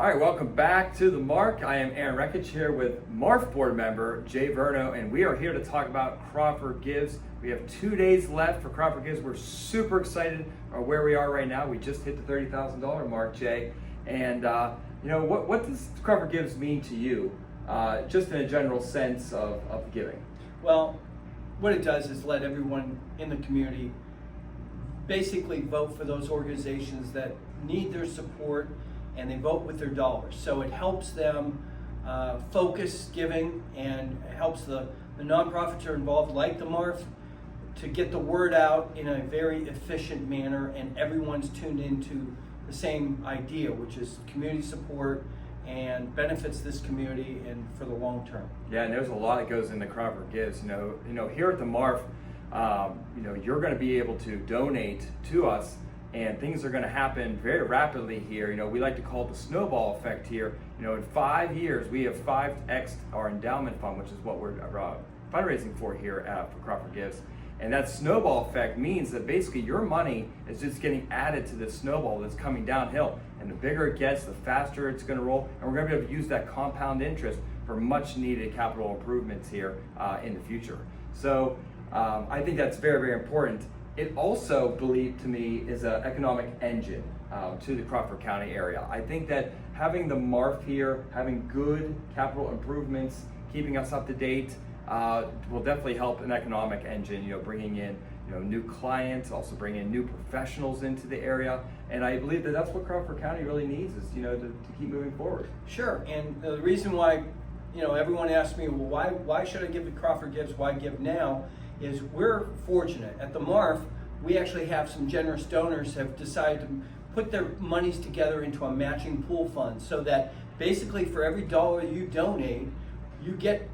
All right, welcome back to The Mark. I am Aaron Rekich here with MARF board member Jay Verno, and we are here to talk about Crawford Gives. We have 2 days left for Crawford Gives. We're super excited where we are right now. We just hit the $30,000 mark, Jay. And what does Crawford Gives mean to you, just in a general sense of giving? Well, what it does is let everyone in the community basically vote for those organizations that need their support, and they vote with their dollars. So it helps them focus giving, and it helps the nonprofits who are involved, like the MARF, to get the word out in a very efficient manner, and everyone's tuned into the same idea, which is community support and benefits this community and for the long term. Yeah, and there's a lot that goes into Crawford Gives. You know, here at the MARF, you're going to be able to donate to us, and things are going to happen very rapidly here. We like to call it the snowball effect here. In 5 years, we have 5x our endowment fund, which is what we're fundraising for here for Crawford Gives. And that snowball effect means that basically your money is just getting added to this snowball that's coming downhill. And the bigger it gets, the faster it's going to roll. And we're going to be able to use that compound interest for much needed capital improvements here in the future. So I think that's very, very important. It also, believe to me, is an economic engine to the Crawford County area. I think that having the MARF here, having good capital improvements, keeping us up to date, will definitely help an economic engine, bringing in new clients, also bringing in new professionals into the area. And I believe that that's what Crawford County really needs is, to keep moving forward. Sure, and the reason why, everyone asks me, well, why should I give to Crawford Gives, why give now, is we're fortunate. At the MARF, we actually have some generous donors have decided to put their monies together into a matching pool fund, so that basically for every dollar you donate,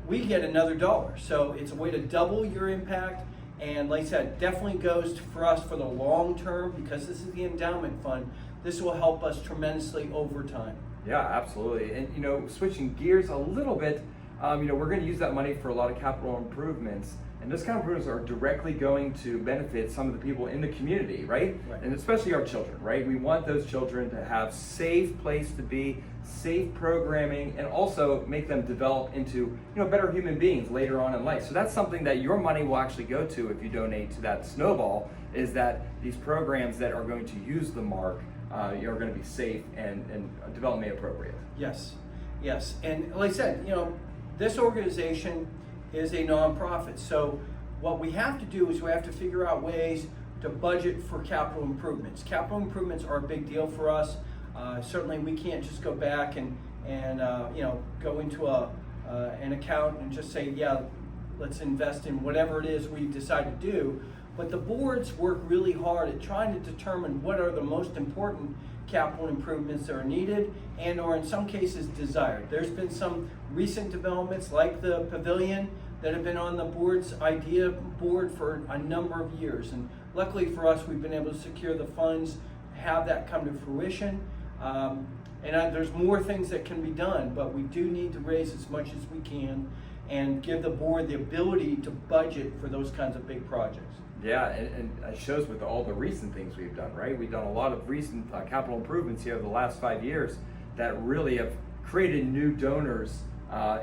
we get another dollar. So it's a way to double your impact, and like I said, definitely goes for us for the long term, because this is the endowment fund. This will help us tremendously over time. Yeah, absolutely. And switching gears a little bit, we're going to use that money for a lot of capital improvements. And those kind of improvements are directly going to benefit some of the people in the community, right? And especially our children, right? We want those children to have safe place to be, safe programming, and also make them develop into, better human beings later on in life. So that's something that your money will actually go to if you donate to that snowball, is that these programs that are going to use the MARC are going to be safe and development appropriate. Yes. And like I said, this organization is a nonprofit. So what we have to do is we have to figure out ways to budget for capital improvements. Capital improvements are a big deal for us. Certainly we can't just go back and go into an account and just say, yeah, let's invest in whatever it is we decide to do. But the boards work really hard at trying to determine what are the most important capital improvements that are needed and or in some cases desired. There's been some recent developments like the pavilion that have been on the board's idea board for a number of years, and luckily for us we've been able to secure the funds, have that come to fruition, and there's more things that can be done, but we do need to raise as much as we can and give the board the ability to budget for those kinds of big projects. Yeah, and it shows with all the recent things we've done, right? We've done a lot of recent capital improvements here over the last 5 years that really have created new donors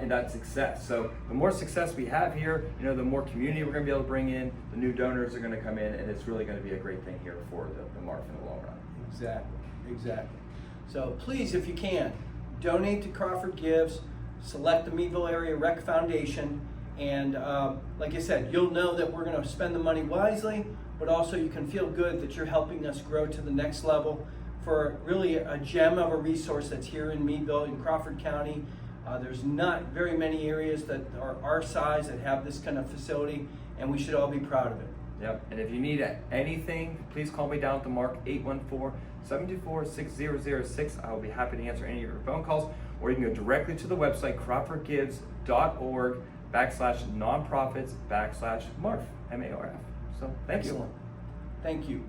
in that success. So the more success we have here, the more community we're going to be able to bring in, the new donors are going to come in, and it's really going to be a great thing here for the MARF in the long run. Exactly. So please, if you can, donate to Crawford Gives, select the Meadville Area Rec Foundation, and like I said, you'll know that we're going to spend the money wisely, but also you can feel good that you're helping us grow to the next level for really a gem of a resource that's here in Meadville, in Crawford County. There's not very many areas that are our size that have this kind of facility, and we should all be proud of it. Yep, and if you need anything, please call me down at the MARC, 814-724-6006. I will be happy to answer any of your phone calls, or you can go directly to the website, crawfordgives.org/nonprofits/MARF, MARF. So thank you. Excellent. Thank you.